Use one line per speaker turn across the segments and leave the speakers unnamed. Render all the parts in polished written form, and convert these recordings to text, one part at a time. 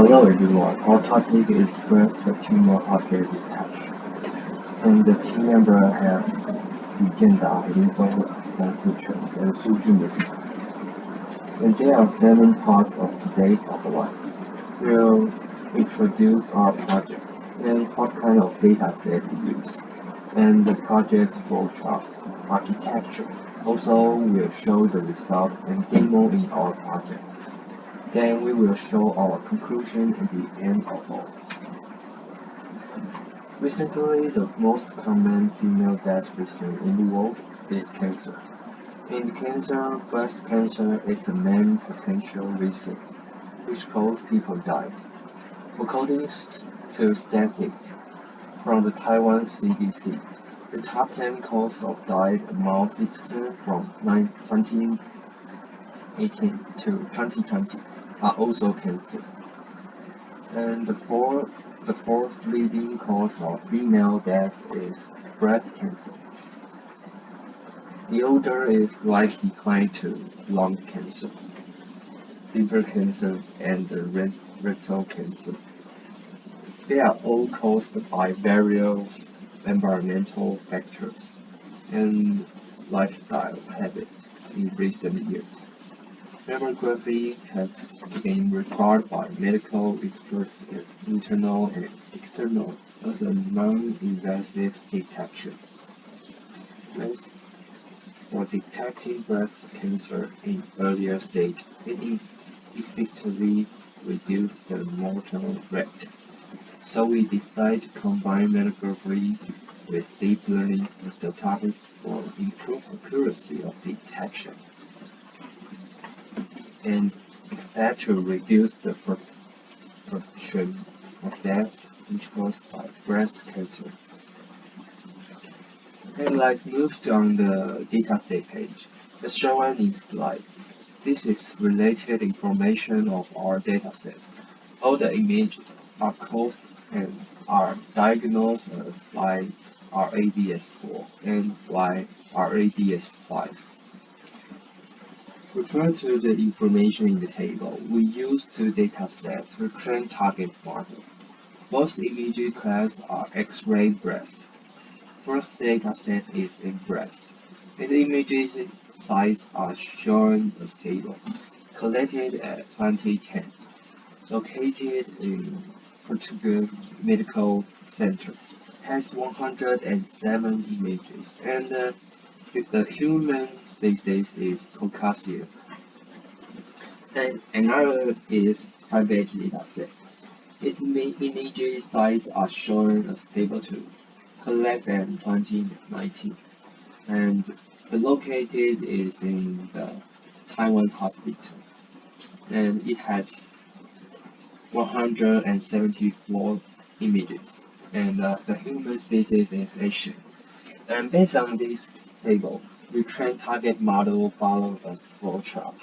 Hello everyone, our topic is breast tumor object detection, and the team member have 李建达、林峰、梁思成 and Su Junming. And there are 7 parts of today's outline. We'll introduce our project and what kind of data set we use, and the project's flowchart architecture. Also, we'll show the result and demo in our project. Then we will show our conclusion at the end of all. Recently, the most common female death reason in the world is cancer. In cancer, breast cancer is the main potential reason which causes people die. According to statistics from the Taiwan CDC, the top 10 causes of death among citizens from 2018 to 2020 are also cancer. And the fourth leading cause of female death is breast cancer. The order is right behind to lung cancer, liver cancer, and rectal cancer. They are all caused by various environmental factors and lifestyle habits in recent years. Mammography has been required by medical experts, internal and external, as a non-invasive detection. As for detecting breast cancer in earlier stage, it effectively reduces the mortal rate. So we decided to combine mammography with deep learning as the target for improved accuracy of detection, and expect to reduce the proportion of deaths which caused by breast cancer. And let's move on the dataset page. As shown in slide, this is related information of our dataset. All the images are caused and are diagnosed as by RADS4 and by RADS5. Refer to the information in the table. We use 2 datasets to train target model. Both image classes are X-ray breast. First dataset is in breast. Its images size are shown as table, collected at 2010, located in Portugal Medical Center, has 107 images, and the human species is Caucasian. And another is private dataset. Its image size are shown as table 2, collected in 2019, and the located is in the Taiwan hospital, and it has 174 images, and the human species is Asian. And based on this table, we train target model follow a flowchart.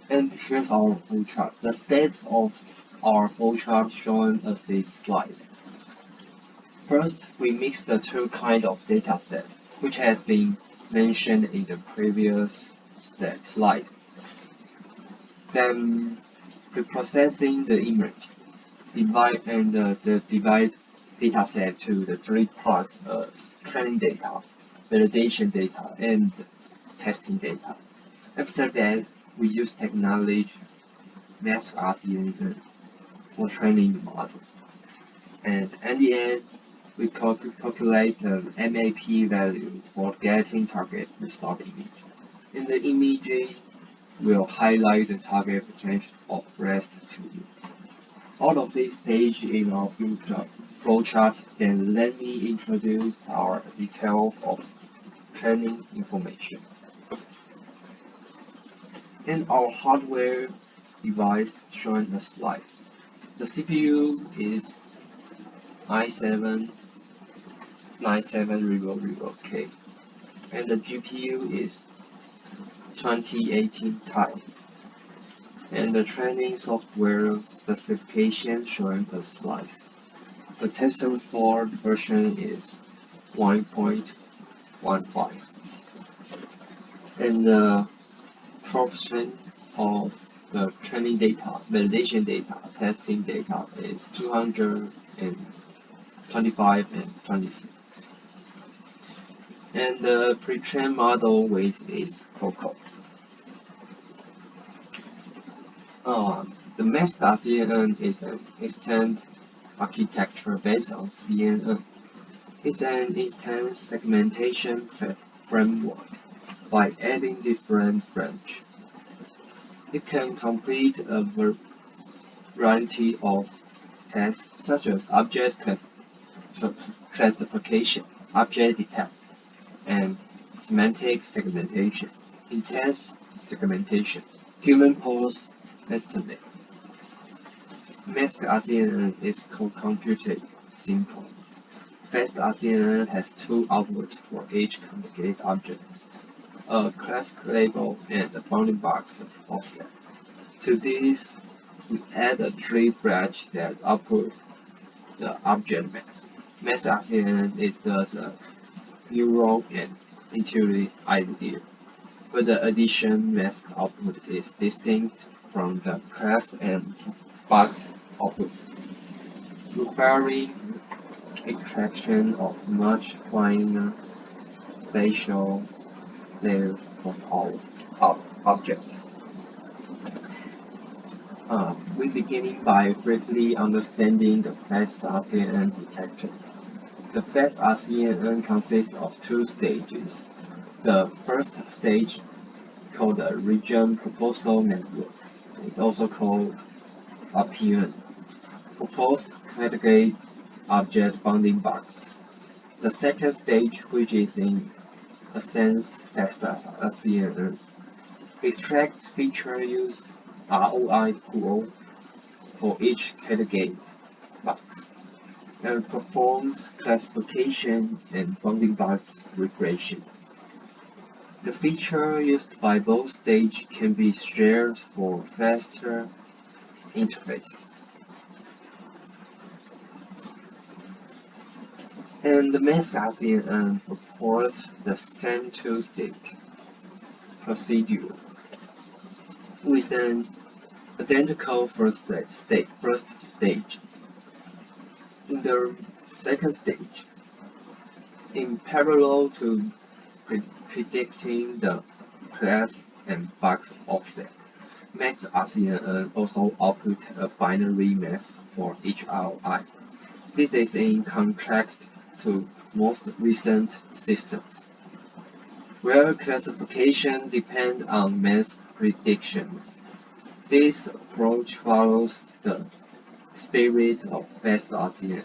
And here's our flowchart. The steps of our flowchart shown as these slides. First, we mix the 2 kinds of dataset, which has been mentioned in the previous slide. Then, preprocessing the image, divide dataset to the 3 parts as training data, validation data, and testing data. After that, we use technology MathRCN for training the model. And at the end, we calculate an MAP value for getting target result image. In the image, we'll highlight the target potential of breast tumor. All of this page in our flowchart, then let me introduce our details of training information. And our hardware device shown as slides. The CPU is i7-9700K, and the GPU is 2018 Ti, and the training software specification shown as slides. The TensorFlow version is 1.15, and the proportion of The training data, validation data, testing data is 225 and 26. And the pre-trained model weight is COCO. The Mask.CNN is an extended architecture based on CNN. It's an instance segmentation framework. By adding different branches, it can complete a variety of tasks such as object classification, object detection, and semantic segmentation, intense segmentation, human pose estimate. Mask.CNN is computed simple. Fast.CNN has two outputs for each candidate object, a class label and a bounding box offset. To this, we add a tree branch that outputs the object mask. Mask.CNN is thus a neural and intuitive idea, but the addition mask output is distinct from the class and box output, requiring extraction of much finer spatial layer of our object. We beginning by briefly understanding the fast RCNN detection. The fast RCNN consists of two stages. The first stage, called the region proposal network, is also called RPN, proposed candidate object bounding box. The second stage, which is in a sense fast RCNN, extracts feature use ROI pool for each candidate box and performs classification and bounding box regression. The feature used by both stages can be shared for faster interface. And the Mask.CNN supports the same two-stage procedure with an identical first stage. In the second stage, in parallel to predicting the class and box offset, Mask.CNN also outputs a binary mask for each ROI. This is in contrast to most recent systems, where classification depends on mask predictions. This approach follows the spirit of fast RCNN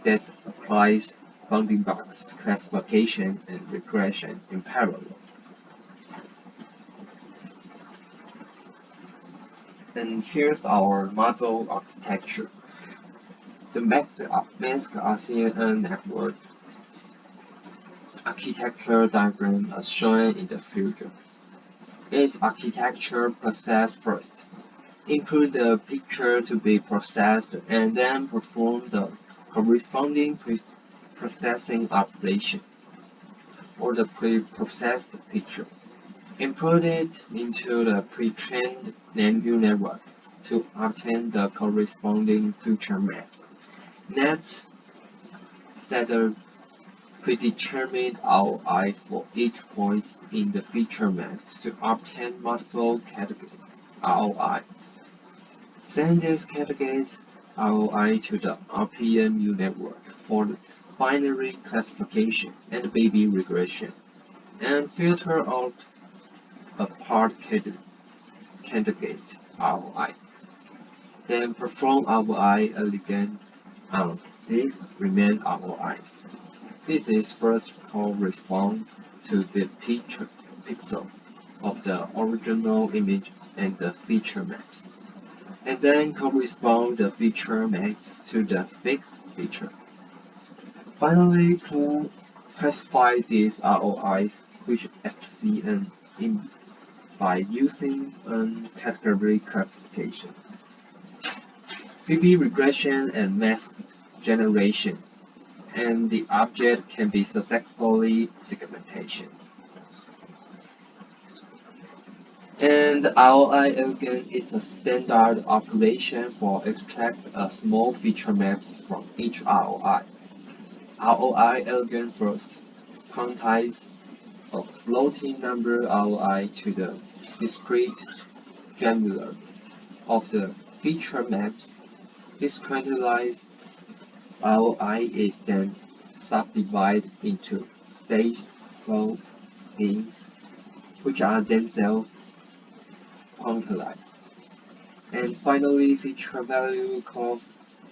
that applies bounding box classification and regression in parallel. And here's our model architecture. The Mask RCNN network architecture diagram as shown in the figure. Its architecture process first. Input the picture to be processed and then perform the corresponding pre-processing operation for the pre-processed picture. Input it into the pre-trained neural network to obtain the corresponding feature map. Next, set a predetermined ROI for each point in the feature map to obtain multiple category ROI. Send this category ROI to the RPMU network for the binary classification and baby regression, and filter out a part candidate ROI. Then perform ROI again on these remaining ROIs. This is first correspond to the pixel of the original image and the feature maps, and then correspond the feature maps to the fixed feature. Finally, classify these ROIs with FCN by using a category classification, BB regression and mask generation, and the object can be successfully segmentation. And ROI again is a standard operation for extract a small feature maps from each ROI. ROI again first quantize a floating number ROI to the discrete granular of the feature maps. This quantized ROI is then subdivided into spatial beans, which are themselves quantized. And finally, feature value caused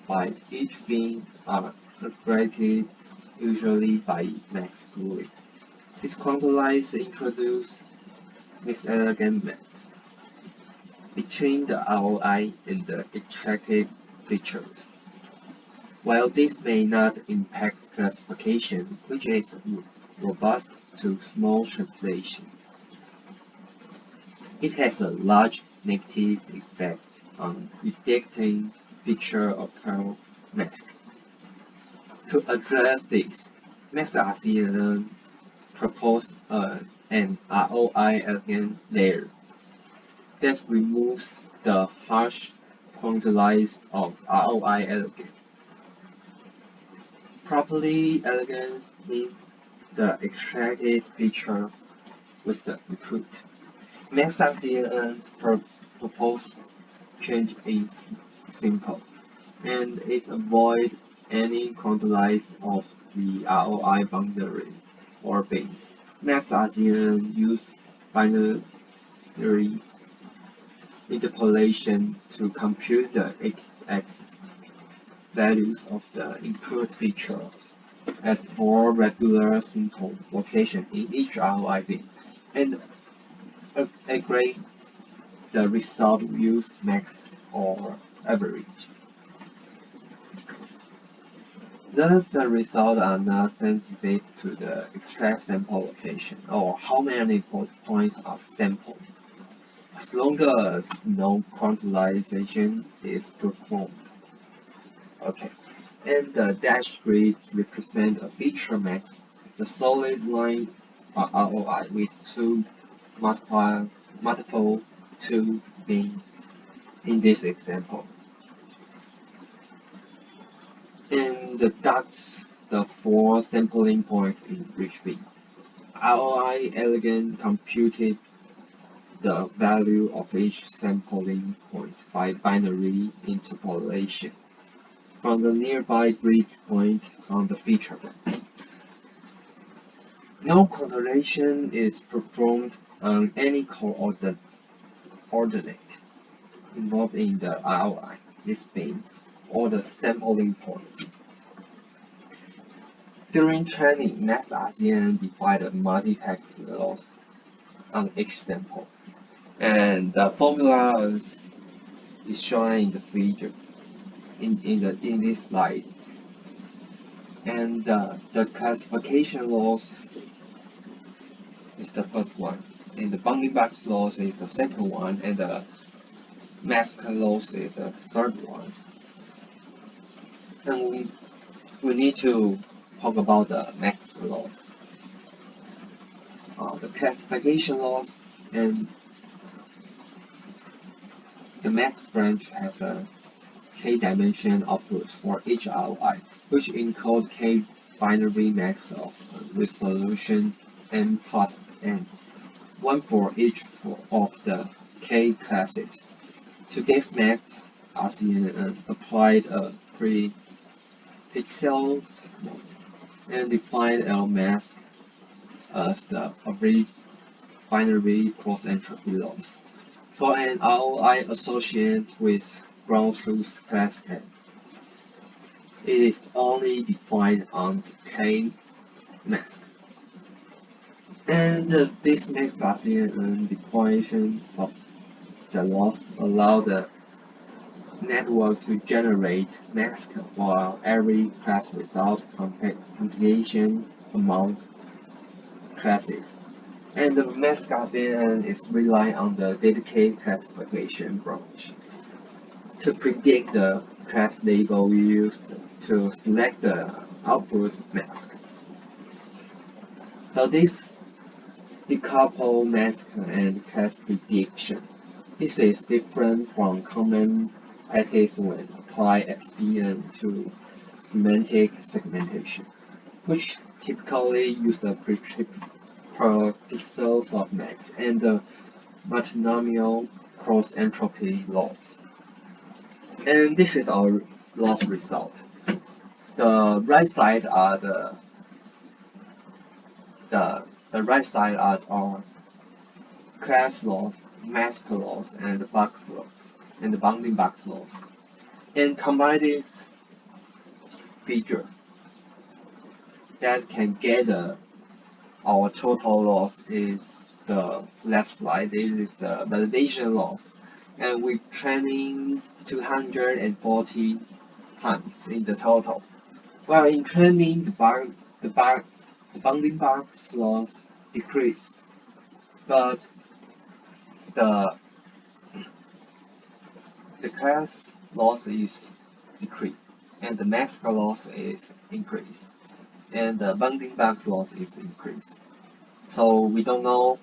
by each bean are aggregated usually by max group. This quantized introduces misalignment between the ROI and the extracted features. While this may not impact classification, which is robust to small translation, it has a large negative effect on predicting feature occurrence mask. To address this, MaxRCN proposed an ROI elegant layer that removes the harsh quantized of ROI elegant. Properly elegant means the extracted feature with the input. MaxRCN's proposed change is simple, and it avoids any quantized of the ROI boundary or base. MaxRCN use binary interpolation to compute the exact values of the input feature at 4 regular simple locations in each ROI bin, and aggregate the result use max or average. Thus, the results are not sensitive to the exact sample location or how many points are sampled, as long as no quantization is performed. Okay, and the dashed grids represent a feature max. The solid line are ROI with multiple 2 bins in this example. And the dots, the 4 sampling points in each bin. ROI elegant computed the value of each sampling point by binary interpolation from the nearby grid point on the feature map. No quantization is performed on any coordinate involved in the ROI, these bins, or the sampling points. During training, MaxRCN defined a multi-text loss on each sample, and the formula is shown in the figure in this slide. And the classification loss is the first one, and the bounding box loss is the second one, and the mask loss is the third one. And we need to talk about the mask loss. The classification loss and the max branch has a k-dimension output for each ROI, which encode k binary max of resolution n plus n, one for each of the k classes. To this max, RCN applied a pre-pixel signal and defined L mask as the binary cross-entropy loss. For an ROI associated with ground truth cascade, it is only defined on the K mask. And this makes Gaussian definition of the loss allow the network to generate mask for every class without computation among classes. And the mask Gaussian is relying on the dedicated classification branch to predict the class label used to select the output mask. So this decouple mask and class prediction. This is different from common practice when applied SCN to semantic segmentation, which typically use a per pixels of max and the multinomial cross entropy loss. And this is our loss result. The right side are the right side are our class loss, mask loss, and box loss, and the bounding box loss. And combine this feature that can gather our total loss is the left slide. This is the validation loss, and we're training 240 times in the total. While in training, the bounding box loss decrease, but the the class loss is decreased, and the mask loss is increased, and the bounding box loss is increased. So we don't know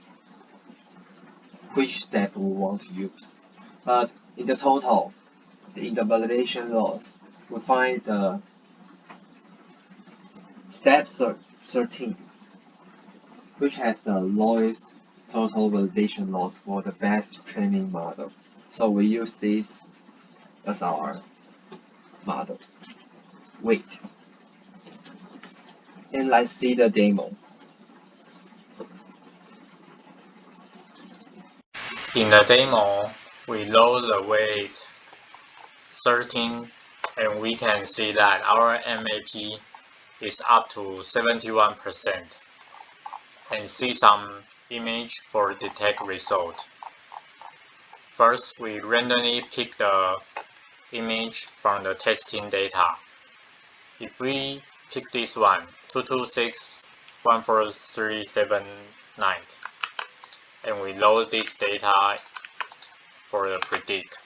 which step we want to use. But in the total, in the validation loss, we find the step 13, which has the lowest total validation loss for the best training model. So we use this as our model. Wait. And let's see the demo.
In the demo, we load the weight 13 and we can see that our MAP is up to 71% and see some image for detect result. First, we randomly pick the image from the testing data. If we pick this one, 226.14379, and we load this data for the predict.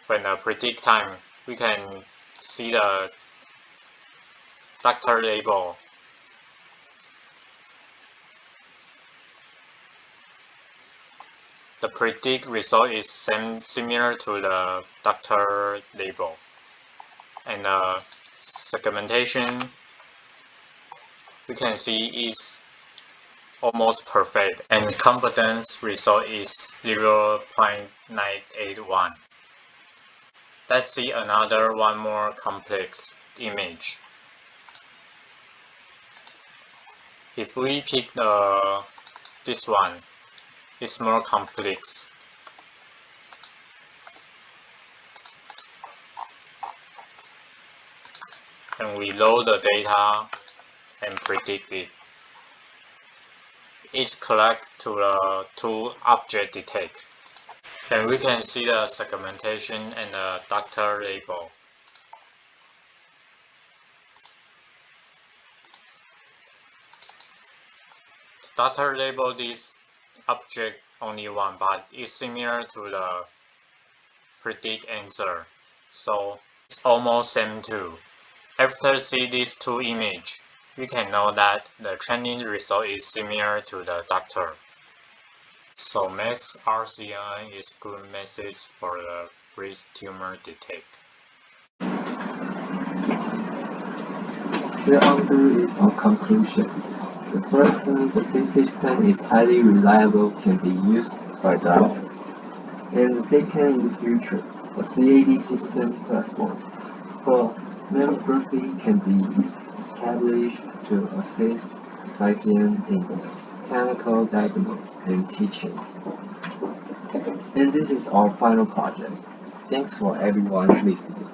When the predict time, we can see the doctor label. The predict result is similar to the doctor label. And the segmentation, we can see is almost perfect, and confidence result is 0.981. Let's see another one more complex image. If we pick this one, it's more complex. And we load the data and predict it. It's collect to the two object detect. And we can see the segmentation and the doctor label. The doctor label this object only one, but it's similar to the predict answer. So it's almost same too. After see these two images, we can know that the training result is similar to the doctor. So mass RCI is good message for the breast tumor detect.
Hereunder is our conclusions. The first, this system is highly reliable, can be used by doctors. And the second, in the future, a CAD system platform for mammography can be established to assist physicians in clinical diagnosis and teaching. And this is our final project. Thanks for everyone listening.